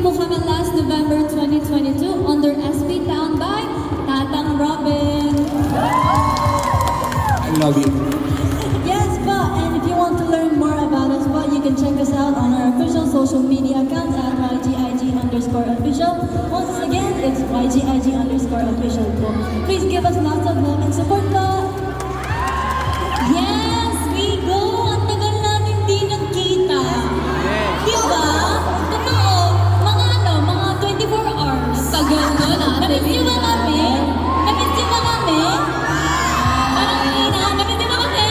po kami last November 2022 under SB Town by Tatang Robin. I love you. Yes, but and if you want to learn more about us, but you can check us out on our official social media accounts at YGIG_official. Once again, it's YGIG_official po. Please give us lots of love and support po. Yes, we go! Ang tagal natin di nagkita. Di ba? Totoo. Mga 24 hours. Tagal nun, Namiss niyo ba kami? Namiss niyo ba kami? Parang ina, namiss niyo ba kami?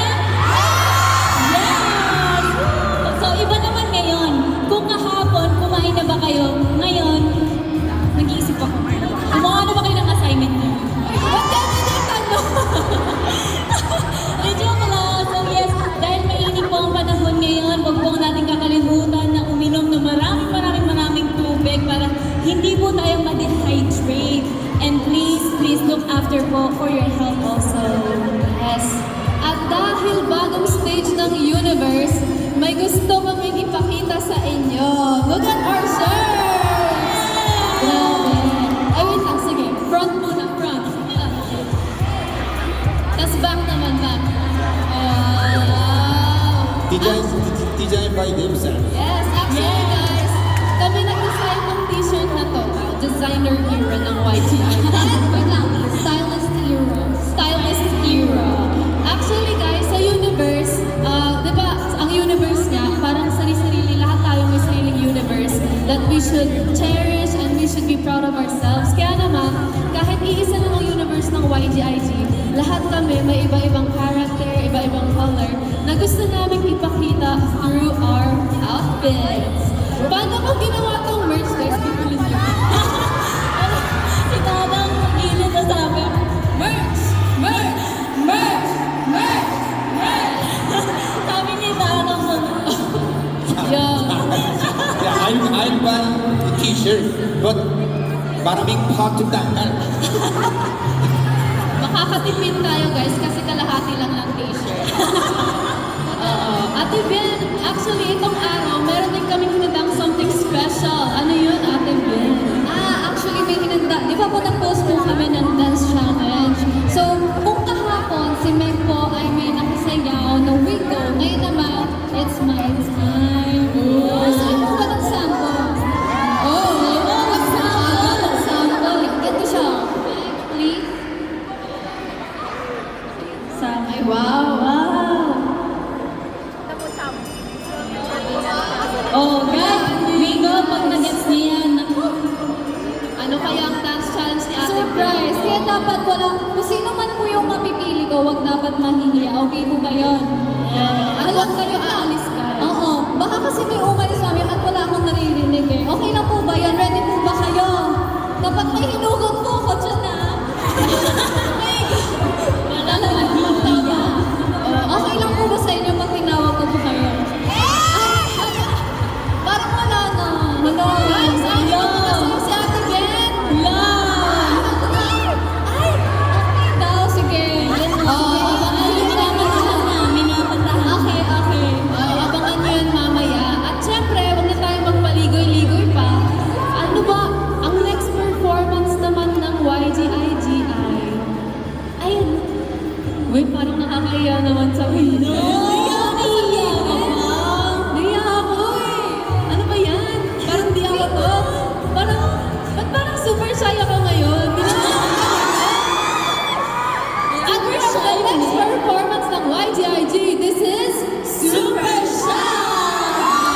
Yes! So, iba naman ngayon. Kung kahapon, kumain na ba kayo? Ngayon, nag-iisip ako. Gumawa na ba kayo ng assignment niyo? Ba't kami ng tanong? Joke lang. So yes, dahil mainit po ang panahon ngayon, huwag po natin kakalimutan na uminom ng maraming tubig para hindi po tayo ma-dehydrate. And please look after po for your health also. Yes. At dahil bagong stage ng universe, may gusto kami ipakita sa inyo. Look at our shirts! Grabe. Ay, wait lang. Sige. Front muna. Front. Tas back naman, back. Wow. Design by themselves. Yes, actually guys, kami nag-design ng t-shirt na to. Designer era ng YGI. Wait lang, stylist era. Stylist era. Actually guys, sa universe, di ba, ang universe nga, parang sarili-sarili, lahat tayo may sariling universe that we should cherish and we should be proud of ourselves. Kaya naman, kahit iisa lang ang universe ng YGIG, lahat kami may iba-ibang character, iba-ibang color, na gusto namin ipakita through our outfits. Paano ko ginawa tong merch guys? Pipulit niyo. Si Tatang gilid na sabi, merch! Merch! Merch! Merch! Merch! Sabi ni Tatang Yeah. Yeah, I'm buying the t-shirt, but maraming part of that. Makakatipid tayo guys kasi kalahati lang ng t-shirt. Ate Ben, actually itong araw, meron din kaming hinandang something special. Ano yun, Ate Ben? Actually may hinanda. Di ba po nag-post po kami ng dance challenge? So, kung kahapon si Meg po ay may nakasayaw na wiggle, ngayon naman, it's my time. Gusto niyo po ba ng sample? Nag-sample. Ganito siya. Please. Ay, wow. Oh, guys, Migo, pag nag-gets niya yan, Ano kaya ang dance challenge ni Ate Ben? surprise! Kaya dapat wala, kung sino man po yung mapipili ko, wag dapat mahihiya. Okay po ba yun? Huwag kayo aalis ka. Oo, baka kasi may umay sa amin at wala akong naririnig eh. Okay na po ba yan? Ready po ba kayo? Dapat may hinugot po ako dyan ah. Wala na mahihiya. Okay lang po ba sa inyo pag tinawag ko po kayo? Parang wala na. Wala. Guys, ayaw mo kasi si Ate Ben. Ay! Okay daw, sige. Minapantahan na, minapantahan. Okay. Abangan nyo yan mamaya. At syempre, huwag na tayo magpaligoy-ligoy pa. Ano ba? Ang next performance naman ng YGIG ay... Uy, parang nakakaya naman sa window. Naiya ako eh. Ano ba yan? Parang di ako to. Ba't parang super shy ako